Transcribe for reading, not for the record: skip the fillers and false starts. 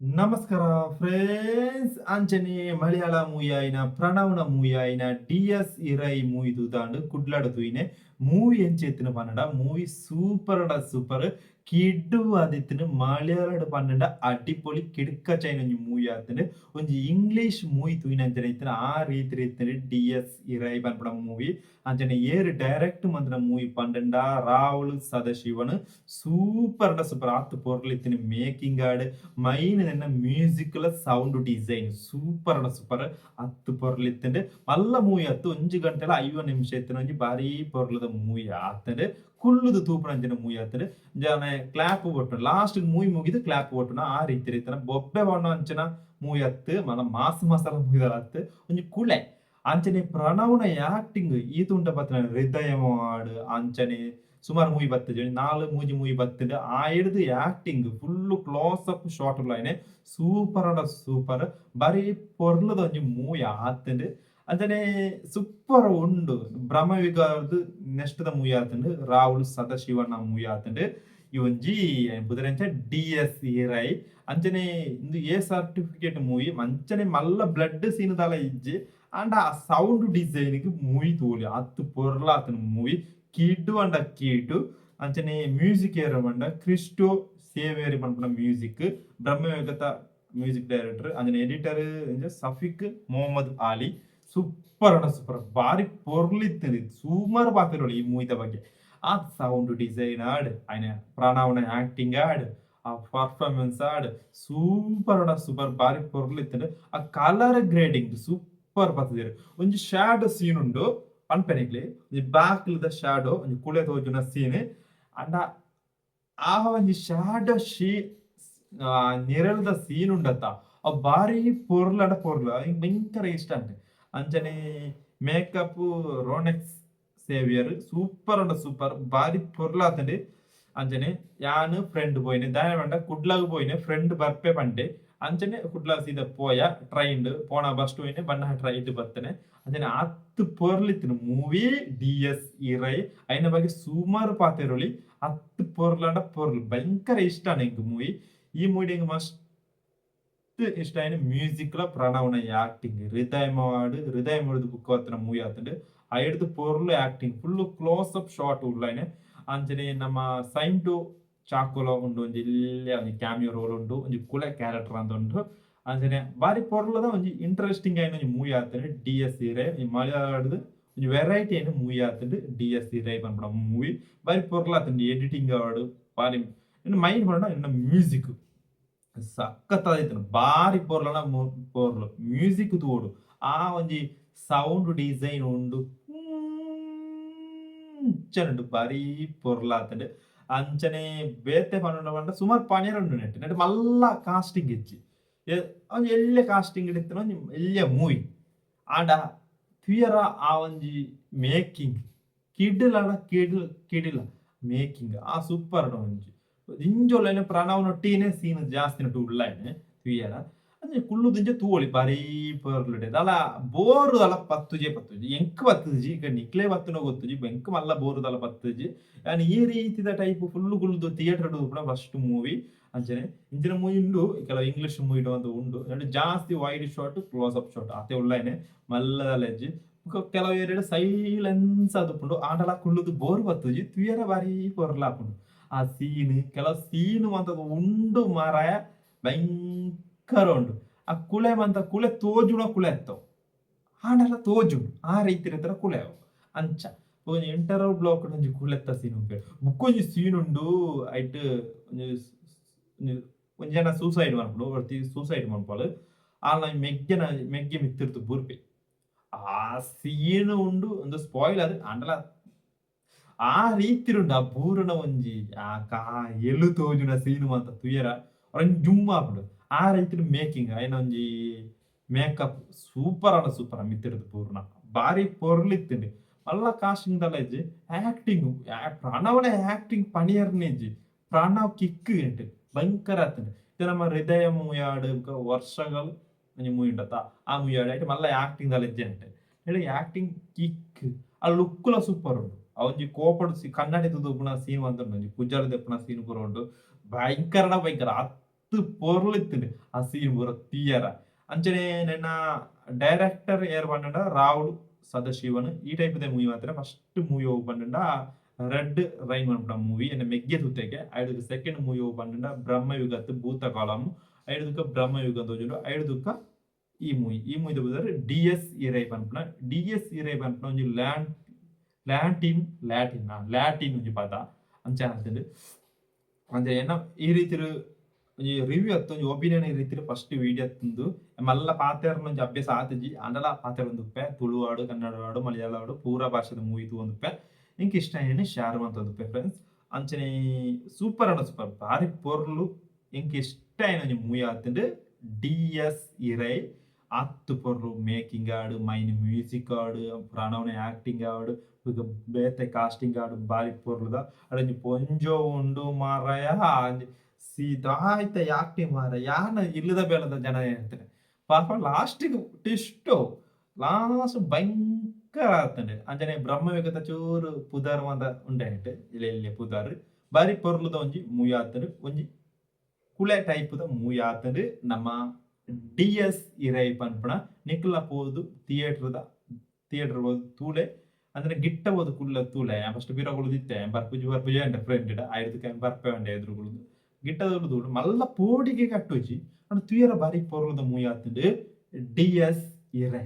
ನಮಸ್ಕಾರ ಫ್ರೆಂಡ್ಸ್ ಅಂಚನೆ ಮಲಯಾಳ ಮೂವಿ ಆಯ್ನ ಪ್ರಣವ್ನ ಮೂವಿ ಆಯ್ನ ಡಿ.ಎಸ್. ಇರೈ ಮೂವಿ ತೂತಾಂಡು ಕುಡ್ಲಾಡು ತೂಯಿನೆ ಮೂವಿ ಎಂಚೆತ್ತಿನ ಪನ್ನಡ ಮೂವಿ ಸೂಪರ್ ಕಿಡ್ಡು ಆದಿತ್ತಿನ ಮಲಯಾಳಡ್ ಪನ್ನಡ ಅಡ್ಡಿಪೊಲಿ ಕಿಡ್ಕಚೈನ ಒಂಜಿ ಮೂವಿ ಆತಂಡ್ ಒಂಜಿ ಇಂಗ್ಲಿಷ್ ಮೂವಿ ತೂಯಿನ ಅಂಚನೆ ಇತ್ತಿನ ಆ ರೀತಿ ರೀತಿಯಲ್ಲಿ ಡಿ.ಎಸ್. ಇರೈ ಪನ್ಪಡ ಮೂವಿ ಅಂಚನೆ ಏರ್ ಡೈರೆಕ್ಟ್ ಮಂತಿನ ಮೂವಿ ಪಂಡಂಡ ರಾಹುಲ್ ಸದಾಶಿವನ್ ಸೂಪರ್ ಆತ್ ಪೊರ್ಲಿತ್ತಿನ ಮೇಕಿಂಗ್ ಆಡ್ ಮೈನ್ ನೆನ್ನ ಮ್ಯೂಸಿಕ್ಲ ಸೌಂಡ್ ಡಿಸೈನ್ ಸೂಪರ್ ಅತ್ತು ಪೊರ್ಲಿತ್ತಂಡ್ ಮಲ್ಲ ಮೂವಿ ಅತ್ತು 1 ಗಂಟೆಲ 50 ನಿಮಿಷ ಇತ್ತಿನ ಒಂಜಿ ಬಾರಿ ಪೊರ್ಲದ ಮೂವಿ ಆತಂಡ್ ಕುಲ್ಲುದು ತೂಪುನಂಚಿನ ಮೂವಿ ಆತಂಡ್ ಜನ ಕ್ಲಾಪ್ ಕೊಟ್ಟು ಲಾಸ್ಟ್ ಮೂವಿ ಮುಗಿದು ಕ್ಲಾಪ್ ಕೊಟ್ಟುನ ಆ ರೀತಿ ರೀತಿನ ಬೊಬ್ಬೆ ಬಣ್ಣ ಅಂಚನ ಮೂವಿ ಅತ್ತು ಮನ ಮಾಸ್ ಮಸಾಲ ಮೂವಿ ಅತ್ತು ಒಂಜಿ ಕುಳೆ ಅಂಚನೆ ಪ್ರಣವ್ನ ಆಕ್ಟಿಂಗ್ ಈತುಂಡ ಬತ್ತಿನ ಹೃದಯ ಮಾಡ್ ಅಂಚನೆ ಸುಮಾರು ಮೂವಿ ಬತ್ತಜಿ 4 ಮೂವಿ ಬತ್ತುಂಡು ಆ ಇಡ್ದು acting full close up shot ಉಳ್ಳಾಯ್ನೆ ಸೂಪರ್ ಬರೀ ಪೊರ್ಲದ ಒಂಜಿ ಮೂವಿ ಆತುಂಡು ಅಂಚನೆ ಸೂಪರ್ ಉಂಡು ಬ್ರಹ್ಮಯುಗದ ನೆಕ್ಸ್ಟ್ ದ ಮೂವಿ ಆತುಂಡು ರಾಹುಲ್ ಸದಾಶಿವನ ಮೂವಿ ಆತುಂಡು ಈ ಒಂಜಿ ಬುದರೆಂಚ ಡಿ.ಎಸ್. ಇರೈ ಅಂಚನೆ ಇಂದು ಎ ಸರ್ಟಿಫಿಕೇಟ್ ಮೂವಿ ಮಂಚನೆ ಮಲ್ಲ ಬ್ಲಡ್ ಸೀನ್ ದಾಲ ಇಜ್ಜಿ ಅಂಡ್ ಆ ಸೌಂಡ್ ಡಿಸೈನ್ ಗೆ ಮೂವಿ ತೋಲಿ ಅತ್ತು ಪೊರ್ಲಾತನ ಮೂವಿ ಕೀಡು ಅಂಡ ಕೀಡು ಅಂಚನೆ ಮ್ಯೂಸಿಕ್ ಏರ ಮಂಡ ಕ್ರಿಸ್ಟೋ ಸೇವೇರಿ ಪನ್ಪುನ ಮ್ಯೂಸಿಕ್ ಬ್ರಹ್ಮಯುಗತ ಮ್ಯೂಸಿಕ್ ಡೈರೆಕ್ಟರ್ ಅಂಚನೆ ಎಡಿಟರ್ ಸಫಿಕ್ ಮೊಹಮ್ಮದ್ ಆಲಿ ಸೂಪರ್ ಬಾರಿ ಪೊರ್ಲಿತ್ತಿನ ಸುಮಾರು ಪಾತಿರೋಳು ಈ ಮೂವಿದ ಬಗ್ಗೆ ಆ ಸೌಂಡ್ ಡಿಸೈನ್ ಆಡ್ ಆಯ್ನ ಪ್ರಣವ್ನ ಆಕ್ಟಿಂಗ್ ಆಡ್ ಆ ಪರ್ಫಾರ್ಮೆನ್ಸ್ ಆಡ್ ಸೂಪರ್ ಬಾರಿ ಪೊರ್ಲಿತ್ತಿನ ಆ ಕಲರ್ ಗ್ರೇಡಿಂಗ್ ಸೂಪರ್ ಬರ್ತದೆ ಒಂಜಿ ಶ್ಯಾಡೋ ಸೀನ್ ಉಂಡು ಪನ್ಪೆನಿಕ್ಲಿ ಬ್ಯಾಕ್ಲ್ದ ಶ್ಯಾಡೋ ಒಂಜಿ ಕುಳೆ ತೋಜುನ ಸೀನ್ ಅಂಡ ಆ ಒಂಜಿ ಶ್ಯಾಡೋ ನಿರಲ್ದ ಸೀನ್ ಉಂಡತ್ತ ಆ ಬಾರಿ ಪೊರ್ಲ ಇಂಗ್ ಭಯಂಕರ ಇಷ್ಟ ಅಂತೆ ಅಂಚನೆ ಮೇಕಪ್ ರೋನೆಕ್ಸ್ ಸೇವಿಯರ್ ಸೂಪರ್ ಬಾರಿ ಪೊರ್ಲಾತಂಡೆ ಅಂಚನೆ ಯಾನ್ ಫ್ರೆಂಡ್ పోయిన దాని వెంట కుడ్లకు పోయిన ఫ్రెండ్ ಬರ್ಪೆ ಪಂಡೆ ಅಂಚನೆ ಕುಡ್ಲ ಸೀದ ಪೋಯ ಟ್ರೈನ್ ಪೋಣ ಬಸ್ ಹೋಯ್ನೆ ಬಣ್ಣ ಟ್ರೈಟ್ ಬರ್ತನೆ ಅಂಚನೆ ಅತ್ತು ಪೊರ್ಲಿತ್ತಿನ ಮೂವಿ ಡಿ.ಎಸ್. ಇರೈ ಐನ ಬಗ್ಗೆ ಸುಮಾರು ಪಾತೆರೊಳಿ ಅತ್ತು ಪೊರ್ಲು ಭಯಂಕರ ಇಷ್ಟ ಎಂಕ್ ಮೂವಿ ಈ ಮೂವಿ ಮಸ್ತ್ ಇಷ್ಟ ಆಯ್ನ ಮ್ಯೂಸಿಕ್ ಲ ಪ್ರಣವ್ನ ಆಕ್ಟಿಂಗ್ ಹೃದಯ ಮಾಡುದು ಬುಕ್ ಆತನ ಮೂವಿ ಆತಂಡ್ ಆ ಹಿಡ್ದು ಪೊರ್ಲು acting full close up shot ಉಳ್ಳಾಯ್ನೆ ಅಂಚನೆ ನಮ್ಮ ಸೈಂಟು ಚಾಕೋಲ ಉಂಡು ಒಂಜಿ ಇಲ್ಲೇ ಒಂಜಿ ಕ್ಯಾಮಿಯೋ ರೋಲ್ ಉಂಡು ಒಂಜಿ ಕುಲೆ ಕ್ಯಾರೆಕ್ಟರ್ ಅಂತ ಉಂಡು ಅಂಚನೆ ಬಾರಿ ಪೊರ್ಲದ ಒಂಜಿ ಇಂಟ್ರೆಸ್ಟಿಂಗ್ ಆಯ್ನ ಒಂಜಿ ಮೂವಿ ಆತಂಡ್ ಡಿ.ಎಸ್. ಇರೈ ಮಲಯಾಳದ ಒಂಜಿ ವೆರೈಟಿ ಆಯ್ನ ಮೂವಿ ಆತಂಡ್ ಡಿ.ಎಸ್. ಇರೈ ಪನ್ಪಡ ಮೂವಿ ಬಾರಿ ಪೊರ್ಲಾತಂಡ್ ಎಡಿಟಿಂಗ್ ಆಡು ಬಾರಿ ಮೈನ್ ಪಂಡ ಇನ್ನ ಮ್ಯೂಸಿಕ್ ಸಖತ್ತಾದೈತನ ಬಾರಿ ಪೊರ್ಲು ಮ್ಯೂಸಿಕ್ ತೋಡು ಆ ಒಂಜಿ ಸೌಂಡ್ ಡಿಸೈನ್ ಉಂಡು ಅಂಚನೆ ಬಾರಿ ಪೊರ್ಲಾತಂಡ್ ಅಂಚನೆ ಬೇತೆ ಪಂಡ ಸುಮಾರು ಪನಿಯರ್ ಉಂಡು ನೆಟ್ ಮಲ್ಲ ಕಾಸ್ಟಿಂಗ್ ಇಜ್ಜಿ ಒಂಜಿ ಎಲ್ಲೆ ಕಾಸ್ಟಿಂಗ್ ಇಡಿತ್ತಿನ ಒಂಜಿ ಎಲ್ಲೆ ಮೂವಿ ಆಂಡ ಕ್ಲಿಯರ ಆ ಒಂಜಿ ಮೇಕಿಂಗ್ ಕಿಡಿಲ ಮೇಕಿಂಗ್ ಆ ಸೂಪರ್ ಒಂಜಿ ಇಂಜೊಲನೆ ಪ್ರಣವ್ನೊಟ್ಟಿನೆ ಸೀನ್ ಜಾಸ್ತಿನ ಉಳ್ಳಾಯ್ನೆ ಕ್ಲಿಯರ ಅಂಚೆ ಕುಲ್ಲುದಿಂಚೆ ತೂವೊಲಿ ಬಾರಿ ಪೊರ್ಲುಡೆ ದಾಲ ಬೋರು ದಾಲ ಪತ್ತುಜಿ ಎಂಕ್ ಬತ್ತುಜಿ ಈಗ ನಿಕ್ಲೆ ಬತ್ತುನ ಗೊತ್ತುಜಿ ಬೆಂಕ್ ಮಲ್ಲ ಬೋರು ದಾಲ ಪತ್ತುಜಿ ಯಾನ್ ಈ ರೀತಿದ ಟೈಪ್ ಫುಲ್ ಕುಲ್ದು ಥಿಯೇಟರ್ ಕೂಡ ಫಸ್ಟ್ ಮೂವಿ ಅಂಚನೆ ಇಂಚಿನ ಮೂವಿ ಉಂಡು ಕೆಲವು ಇಂಗ್ಲಿಷ್ ಮೂವಿ ಅಂತ ಉಂಡು ಎರಡು ಜಾಸ್ತಿ wide shot close up shot ಅತೆ ಉಳ್ಳಾಯ್ನೆ ಮಲ್ಲದಲ ಎಜ್ಜಿ ಕೆಲವು ಎರಡು ಸೈಲೆನ್ಸ್ ಆದುಪ್ಪುಂಡು ಆಂಡಲ ಕುಲ್ಲುದು ಬೋರ್ ಬತ್ತುಜಿ ತುಯರ ಬಾರಿ ಪೊರ್ಲಾಪುಂಡು ಆ ಸೀನ್ ಕೆಲವು ಸೀನ್ ಅಂತ ಉಂಡು ಮಾರಾಯ ಭಯಂಕರ ಉಂಡು ಆ ಕುಳೆ ತೋಜುಣ ಕುಳೆ ಎತ್ತವು ಆಂಡಲ ತೋಜುಂಡು ಆ ರೀತಿ ರೀತಿಯ ಕುಳೆ ಅವು ಅಂಚ ಒಂಜಿ ಇಂಟರ್ವಲ್ ಬ್ಲಾಕ್ ಒಂಜಿ ಕುಳೆತ್ತ ಸೀನ್ ಉಂಟು ಬುಕ್ಕೊಂಜಿ ಸೀನ್ ಉಂಡು ಐಟ್ ಒಂಜಿ ಜನ ಸೂಸೈಡ್ ಮನ್ಪುಡು ಸೂಸೈಡ್ ಮನ್ಪೊಡು ಆಲ ಮೆಗ್ಗೆ ಮಿತ್ತಿರ್ತು ಬುರ್ಪೆ ಆ ಸೀನ್ ಉಂಡು ಒಂದು ಸ್ಪಾಯ್ಲ್ ಅದು ಆಂಡಲ ಆ ರೀತಿ ಉಂಡು ಆ ಬೂರನ ಒಂಜಿ ಆ ಎಲು ತೋಜುನ ಸೀನು ಅಂತ ತುಯರ ಒಂಜಿ ಜುಮ್ಮ ಆಪುಂಡು ಆ ರೀತಿ ಮೇಕಿಂಗ್ ಐನ ಒಂಜಿ ಮೇಕಪ್ ಸೂಪರ್ ಮಿತ್ತಿರ್ದು ಪೂರ್ಣ ಬಾರಿ ಪೊರ್ಲಿತ್ತಿಂಡು ಮಲ್ಲ ಕಾಸ್ಟಿಂಗ್ ದಾಲ ಇಜ್ಜಿ ಆಕ್ಟಿಂಗ್ ಪ್ರಣವನ ಆಕ್ಟಿಂಗ್ ಪಣಿಯರ್ನೆ ಇಜ್ಜಿ ಪ್ರಣವ್ ಕಿಕ್ ಎಂಟ್ ಭಯಂಕರ ಆತಂಡ್ ಇದು ನಮ್ಮ ಹೃದಯ ಮೂವಿ ಆಡ್ ವರ್ಷಗಳು ಒಂಜಿ ಮೂವಿ ಉಂಡತ್ತ ಆ ಮೂವಿ ಆಡ್ ಐಟ್ ಮಲ್ಲ ಆಕ್ಟಿಂಗ್ ದಾಲ ಇಜ್ಜಿ ಅಂಟೆ ಹೇಳಿ ಆಕ್ಟಿಂಗ್ ಕಿಕ್ ಆ ಲುಕ್ಕುಲ ಸೂಪರ್ ಉಂಡು ಅವೊಂಜಿ ಕೋಪಡ್ ಕನ್ನಡಿ ತುದುಪುನ ಸೀನ್ ಅಂತ ಒಂಜಿ ಪೂಜಾರಿ ದೆಪ್ಪುನ ಸೀನ್ ಪೂರ ಉಂಡು ಭಯಂಕರ ಪೊರ್ಲಿತ್ತಿಂಡು ಆ ಸೀನ್ ಪೂರ ತೀಯರ ಅಂಚನೆ ನೆನ್ನ ಡೈರೆಕ್ಟರ್ ಏರ್ ಪಂಡ ರಾಹುಲ್ ಸದಾಶಿವನ್ ಈ ಟೈಪ್ ಮೂವಿ ಮಾತ್ರ ಫಸ್ಟ್ ಮೂವಿ ಹೋಗಿ ಪಂಡ ರೆಡ್ ರೈನ್ ಪಂಡ ಮೂವಿ ಎನ್ನ ಮೆಗ್ಗೆ ತುತೆಗೆ ಐದು ಸೆಕೆಂಡ್ ಮೂವಿ ಹೋಗಿ ಪಂಡ ಬ್ರಹ್ಮಯುಗತ್ ಭೂತಕಾಲಂ ಐದುಕ ಬ್ರಹ್ಮಯುಗ ತೋಜುಂಡು ಐದುಕ ಈ ಮೂವಿ ಬದಲು ಡಿಎಸ್ ಇರೈ ಪನ್ಪುನ ಡಿಎಸ್ ಇರೈ ಪನ್ಪುನ ಒಂಜಿ ಲ್ಯಾಟಿನ್ ಒಂಜಿ ಪದ ಅಂಚೆ ಹಾಕ್ತಂಡು ಅಂದ್ರೆ ಏನ ಈ ರೀತಿ ಒಂಜಿ ರಿವ್ಯೂ ಅತ್ತ ಒಂಜಿ ಒಪಿನಿಯನ್ ಈ ರೀತಿ ಫಸ್ಟ್ ವಿಡಿಯೋ ತಂದು ಮಲ್ಲ ಪಾತೆರ್ನ ಒಂಜಿ ಅಭ್ಯಾಸ ಆತಜಿ ಅಂಡಲ ಪಾತೆರ್ ಒಂದುಪ್ಪೆ ತುಳುವಾಡು ಕನ್ನಡವಾಡು ಮಲಯಾಳವಾಡು ಪೂರ ಭಾಷೆದ ಮೂವಿ ತೂಂದುಪ್ಪೆ ಇಂಕ್ ಇಷ್ಟ ಏನು ಶೇರ್ ಮಂತದುಪ್ಪೆ ಫ್ರೆಂಡ್ಸ್ ಅಂಚನೆ ಸೂಪರ್ ಬಾರಿ ಪೊರ್ಲು ಇಂಕ್ ಇಷ್ಟ ಒಂಜಿ ಮೂವಿ ಆತಂಡು ಡಿಎಸ್ ಇರೈ ಆತ್ತು ಪೊರ್ಲು ಮೇಕಿಂಗ್ ಆಡು ಮೈನ್ ಮ್ಯೂಸಿಕ್ ಆಡು ಪ್ರಣವನ ಆಕ್ಟಿಂಗ್ ಆಡು ಬೇತೆ ಕಾಸ್ಟಿಂಗ್ ಆಡು ಬಾರಿ ಪೊರ್ಲುದ ಅಡಂಜಿ ಪೊಂಜೋ ಉಂಡು ಮಾರಾಯ ಸೀದಾಯ್ತ ಆಕ್ಟಿಂಗ್ ಮಾರ ಯಾನ ಇಲ್ಲದ ಬೇಲದ ಜನ ಹೇಳ್ತಾರೆ ಪಾಪ ಲಾಸ್ಟಿಗೆ ಟಿಸ್ಟು ಲಾಸ್ಟ್ ಭಯಂಕರ ಆತಂಡೆ ಅಂಜನೆ ಬ್ರಹ್ಮಯುಗದ ಚೂರು ಪುದಾರ್ ಮಂದ ಉಂಡೆ ಇಲ್ಲಿ ಪುದಾರ್ ಬಾರಿ ಪೊರ್ಲುದ ಒಂಜಿ ಮೂವಿ ಆತಂಡು ಒಂಜಿ ಕುಳೆ ಟೈಪ್ ದ ಮೂವಿ ಆತಂಡು ನಮ್ಮ ಡಿಎಸ್ ಇರೈ ಪನ್ಪುಣ ನಿಕ್ಲ ಪೋದು ಥಿಯೇಟರ್ ಹೋದು ತೂಲೆ ಅಂದ್ರೆ ಗಿಟ್ಟ ಹೋದು ಕುಲ್ಲ ತೂಲೆ ಫಸ್ಟ್ ಬೀರಗಳು ದಿತ್ತೆ ಬರ್ಪುಜಿ ಅಂಡ ಫ್ರೆಂಡ್ ಆಯ್ದಕ್ಕೆ ಬರ್ಪೆ ಅಂಡೆ ಎದುರುಗಳು ಗಿಟ್ಟದ ತೂಡು ಮಲ್ಲ ಪೋಡಿಗೆ ಕಟ್ಟೋಜಿ ಅಣ್ಣ ತುಯರ ಬಾರಿ ಪೊರ್ಲದ ಮೂವಿ ಆತಂಡು ಡಿಎಸ್ ಇರೈ